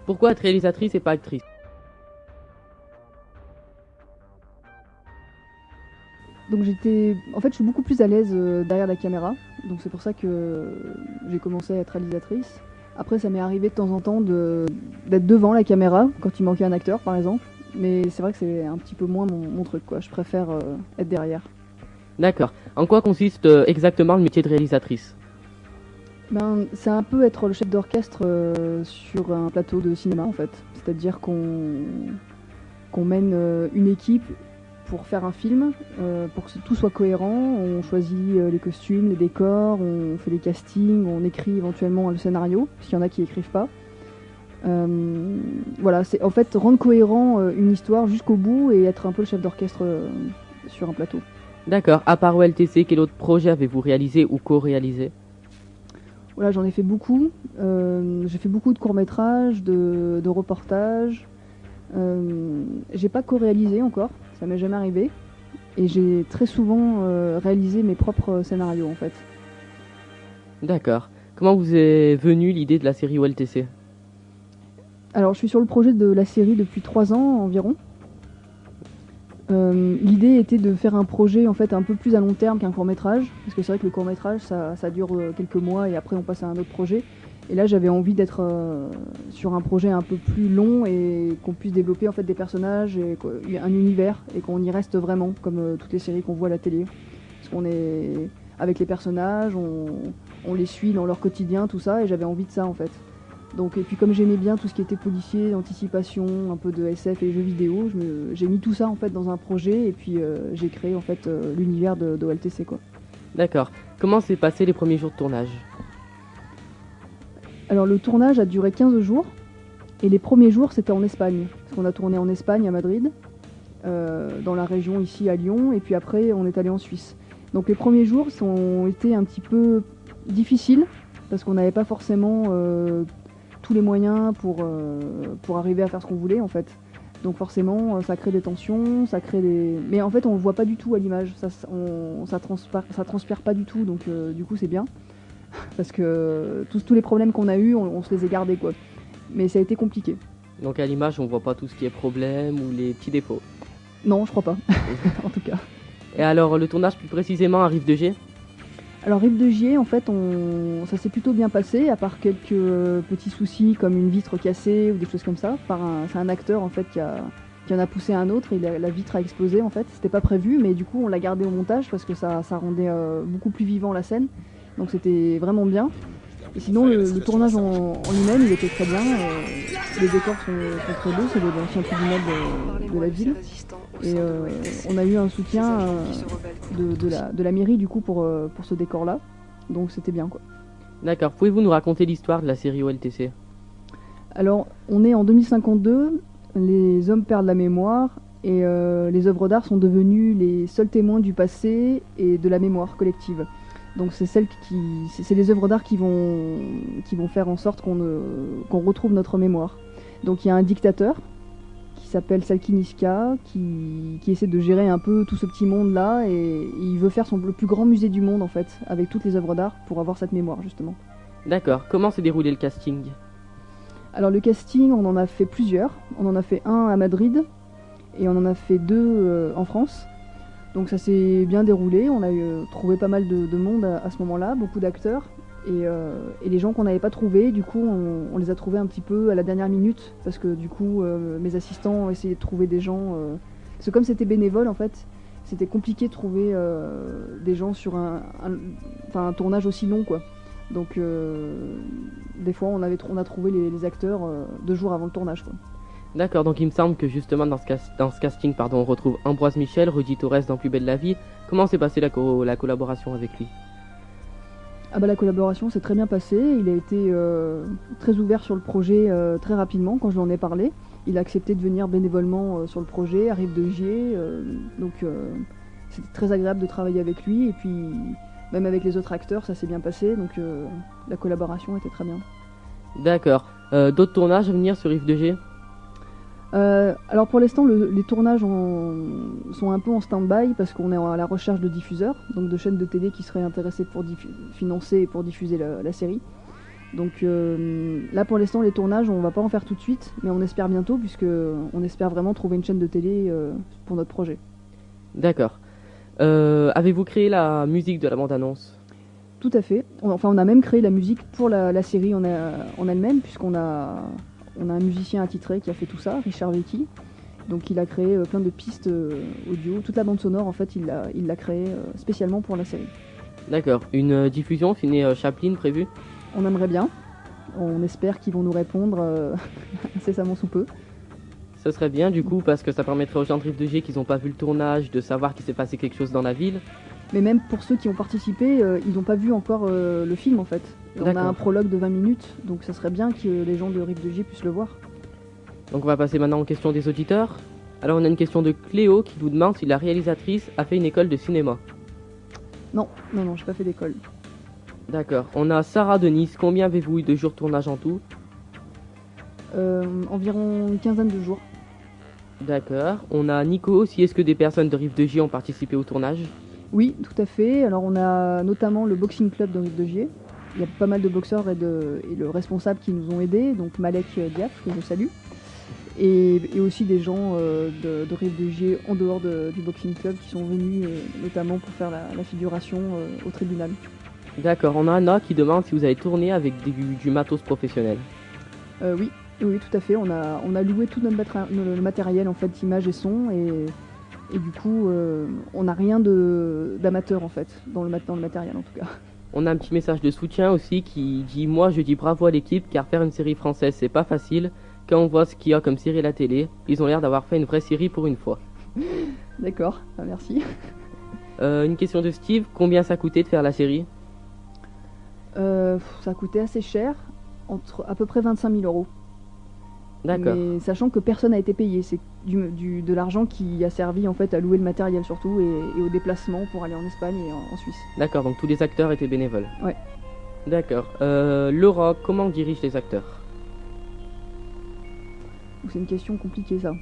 Pourquoi être réalisatrice et pas actrice? Donc en fait, je suis beaucoup plus à l'aise derrière la caméra, donc c'est pour ça que j'ai commencé à être réalisatrice. Après, ça m'est arrivé de temps en temps d'être devant la caméra, quand il manquait un acteur par exemple, mais c'est vrai que c'est un petit peu moins mon truc, quoi. Je préfère être derrière. D'accord. En quoi consiste exactement le métier de réalisatrice? C'est un peu être le chef d'orchestre sur un plateau de cinéma en fait. C'est-à-dire qu'on mène une équipe pour faire un film, pour que tout soit cohérent. On choisit les costumes, les décors, on fait les castings, on écrit éventuellement le scénario, parce qu'il y en a qui écrivent pas. Voilà, c'est en fait rendre cohérent une histoire jusqu'au bout et être un peu le chef d'orchestre sur un plateau. D'accord. À part OLTC, quel autre projet avez-vous réalisé ou co-réalisé? Voilà, j'en ai fait beaucoup. J'ai fait beaucoup de courts-métrages, de reportages. J'ai pas co-réalisé encore, ça m'est jamais arrivé. Et j'ai très souvent réalisé mes propres scénarios en fait. D'accord. Comment vous est venue l'idée de la série OLTC? Alors je suis sur le projet de la série depuis 3 ans environ. L'idée était de faire un projet en fait un peu plus à long terme qu'un court-métrage, parce que c'est vrai que le court-métrage ça dure quelques mois et après on passe à un autre projet. Et là j'avais envie d'être sur un projet un peu plus long et qu'on puisse développer en fait des personnages et un univers et qu'on y reste vraiment comme toutes les séries qu'on voit à la télé. Parce qu'on est avec les personnages, on les suit dans leur quotidien, tout ça, et j'avais envie de ça en fait. Donc, et puis comme j'aimais bien tout ce qui était policier, anticipation, un peu de SF et jeux vidéo, j'ai mis tout ça en fait dans un projet et puis j'ai créé en fait l'univers de OLTC quoi. D'accord. Comment s'est passé les premiers jours de tournage? Alors le tournage a duré 15 jours et les premiers jours c'était en Espagne. Parce qu'on a tourné en Espagne, à Madrid, dans la région ici à Lyon, et puis après on est allé en Suisse. Donc les premiers jours ont été un petit peu difficiles parce qu'on n'avait pas forcément tous les moyens pour arriver à faire ce qu'on voulait en fait. Donc forcément ça crée des tensions, ça crée des... Mais en fait on le voit pas du tout à l'image, ça transpire pas du tout, donc du coup c'est bien. Parce que tous les problèmes qu'on a eus, on se les a gardés quoi. Mais ça a été compliqué. Donc à l'image, on voit pas tout ce qui est problème ou les petits défauts. Non, je crois pas, en tout cas. Et alors, le tournage plus précisément à Rive de Gier? Alors Rive de Gier, en fait, ça s'est plutôt bien passé, à part quelques petits soucis comme une vitre cassée ou des choses comme ça. C'est un acteur en fait qui en a poussé un autre et la vitre a explosé en fait. C'était pas prévu, mais du coup on l'a gardé au montage parce que ça rendait beaucoup plus vivant la scène. Donc c'était vraiment bien. Et sinon le tournage en lui-même il était très bien. Les décors sont très beaux, c'est l'ancien tribunal de la ville. Et on a eu un soutien de la mairie du coup pour ce décor-là. Donc c'était bien quoi. D'accord. Pouvez-vous nous raconter l'histoire de la série OLTC? Alors on est en 2052, les hommes perdent la mémoire et les œuvres d'art sont devenues les seuls témoins du passé et de la mémoire collective. Donc c'est les œuvres d'art qui vont faire en sorte qu'on retrouve notre mémoire. Donc il y a un dictateur qui s'appelle Salkiniska qui essaie de gérer un peu tout ce petit monde là et il veut faire le plus grand musée du monde en fait avec toutes les œuvres d'art pour avoir cette mémoire justement. D'accord. Comment s'est déroulé le casting? Alors le casting, on en a fait plusieurs. On en a fait un à Madrid et on en a fait 2 en France. Donc ça s'est bien déroulé, on a trouvé pas mal de monde à ce moment-là, beaucoup d'acteurs. Et les gens qu'on n'avait pas trouvés, du coup, on les a trouvés un petit peu à la dernière minute, parce que du coup, mes assistants ont essayé de trouver des gens... parce que comme c'était bénévole, en fait, c'était compliqué de trouver des gens sur un tournage aussi long, quoi. Donc, des fois, on a trouvé les acteurs 2 jours avant le tournage, quoi. D'accord, donc il me semble que justement dans ce casting, on retrouve Ambroise Michel, Rudy Torres dans Plus belle la vie. Comment s'est passée la collaboration avec lui? Ah bah la collaboration s'est très bien passée, il a été très ouvert sur le projet très rapidement quand je lui en ai parlé. Il a accepté de venir bénévolement sur le projet, à Rive de Gier, donc c'était très agréable de travailler avec lui et puis même avec les autres acteurs ça s'est bien passé, donc la collaboration était très bien. D'accord, d'autres tournages à venir sur Rive de Gier? Alors pour l'instant les tournages sont un peu en stand-by parce qu'on est à la recherche de diffuseurs, donc de chaînes de télé qui seraient intéressées pour financer et pour diffuser la série. Donc là pour l'instant les tournages on va pas en faire tout de suite, mais on espère bientôt puisque on espère vraiment trouver une chaîne de télé pour notre projet. D'accord. Avez-vous créé la musique de la bande-annonce? Tout à fait. On a même créé la musique pour la série en elle-même, puisqu'on a un musicien attitré qui a fait tout ça, Richard Vecchi. Donc il a créé plein de pistes audio. Toute la bande sonore, en fait, il l'a créée spécialement pour la série. D'accord. Une diffusion ciné Chaplin prévue? On aimerait bien. On espère qu'ils vont nous répondre incessamment sous peu. Ce serait bien du coup parce que ça permettrait aux gens de Rive de Gier qui n'ont pas vu le tournage de savoir qu'il s'est passé quelque chose dans la ville. Mais même pour ceux qui ont participé, ils n'ont pas vu encore le film en fait. On a un prologue de 20 minutes, donc ça serait bien que les gens de Rive de Gier puissent le voir. Donc on va passer maintenant aux questions des auditeurs. Alors on a une question de Cléo qui nous demande si la réalisatrice a fait une école de cinéma. Non, j'ai pas fait d'école. D'accord. On a Sarah de Nice. Combien avez-vous eu de jours de tournage en tout? Environ une quinzaine de jours. D'accord. On a Nico. Si est-ce que des personnes de Rive de Gier ont participé au tournage? Oui, tout à fait. Alors on a notamment le boxing club de Rive de Gier. Il y a pas mal de boxeurs et le responsable qui nous ont aidés, donc Malek Diaf, que je salue. Et aussi des gens de Rive de Gier en dehors du boxing club qui sont venus notamment pour faire la figuration au tribunal. D'accord. On a Anna qui demande si vous avez tourné avec du matos professionnel. Oui, tout à fait. On a loué tout le matériel en fait, images et son, et du coup, on n'a rien d'amateur en fait dans le matériel en tout cas. On a un petit message de soutien aussi qui dit: moi je dis bravo à l'équipe car faire une série française c'est pas facile. Quand on voit ce qu'il y a comme série à la télé, ils ont l'air d'avoir fait une vraie série pour une fois. D'accord, merci. Une question de Steve, combien ça a coûté de faire la série? Ça a coûté assez cher, entre à peu près 25 000 euros. D'accord. Mais sachant que personne n'a été payé, c'est de l'argent qui a servi en fait à louer le matériel surtout et au déplacement pour aller en Espagne et en Suisse. D'accord, donc tous les acteurs étaient bénévoles. Ouais. D'accord. Laura, comment on dirige les acteurs? C'est une question compliquée ça.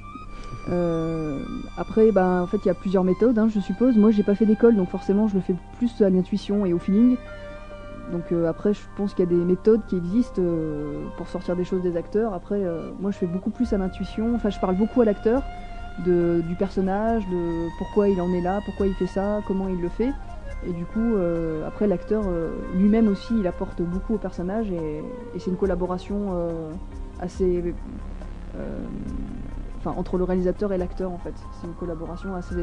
Après, en fait, il y a plusieurs méthodes, je suppose. Moi, j'ai pas fait d'école, donc forcément, je le fais plus à l'intuition et au feeling. Donc après, je pense qu'il y a des méthodes qui existent pour sortir des choses des acteurs. Après, moi, je fais beaucoup plus à l'intuition. Enfin, je parle beaucoup à l'acteur du personnage, de pourquoi il en est là, pourquoi il fait ça, comment il le fait. Et du coup, après, l'acteur lui-même aussi, il apporte beaucoup au personnage et c'est une collaboration assez... entre le réalisateur et l'acteur en fait. C'est une collaboration assez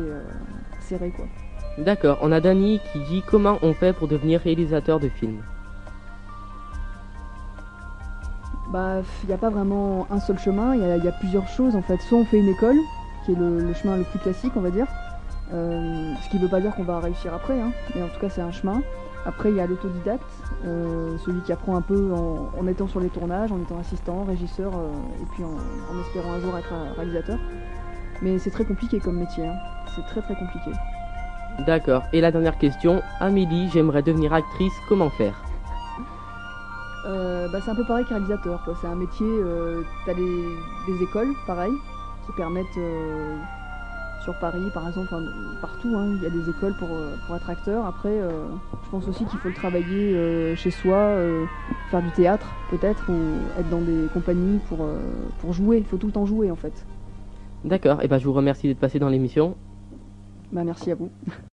serrée quoi. D'accord, on a Dany qui dit: comment on fait pour devenir réalisateur de films? Il n'y a pas vraiment un seul chemin, il y a plusieurs choses en fait. Soit on fait une école, qui est le chemin le plus classique on va dire, ce qui ne veut pas dire qu'on va réussir après, mais en tout cas c'est un chemin. Après il y a l'autodidacte, celui qui apprend un peu en étant sur les tournages, en étant assistant, régisseur, et puis en espérant un jour être réalisateur. Mais c'est très compliqué comme métier, c'est très très compliqué. D'accord, et la dernière question, Amélie, j'aimerais devenir actrice, comment faire? C'est un peu pareil que réalisateur, quoi. C'est un métier, t'as des écoles, pareil, qui permettent, sur Paris par exemple, partout, il y a des écoles pour être acteur. Après, je pense aussi qu'il faut le travailler chez soi, faire du théâtre peut-être, ou être dans des compagnies pour jouer. Il faut tout le temps jouer en fait. D'accord, et je vous remercie d'être passé dans l'émission. Merci à vous.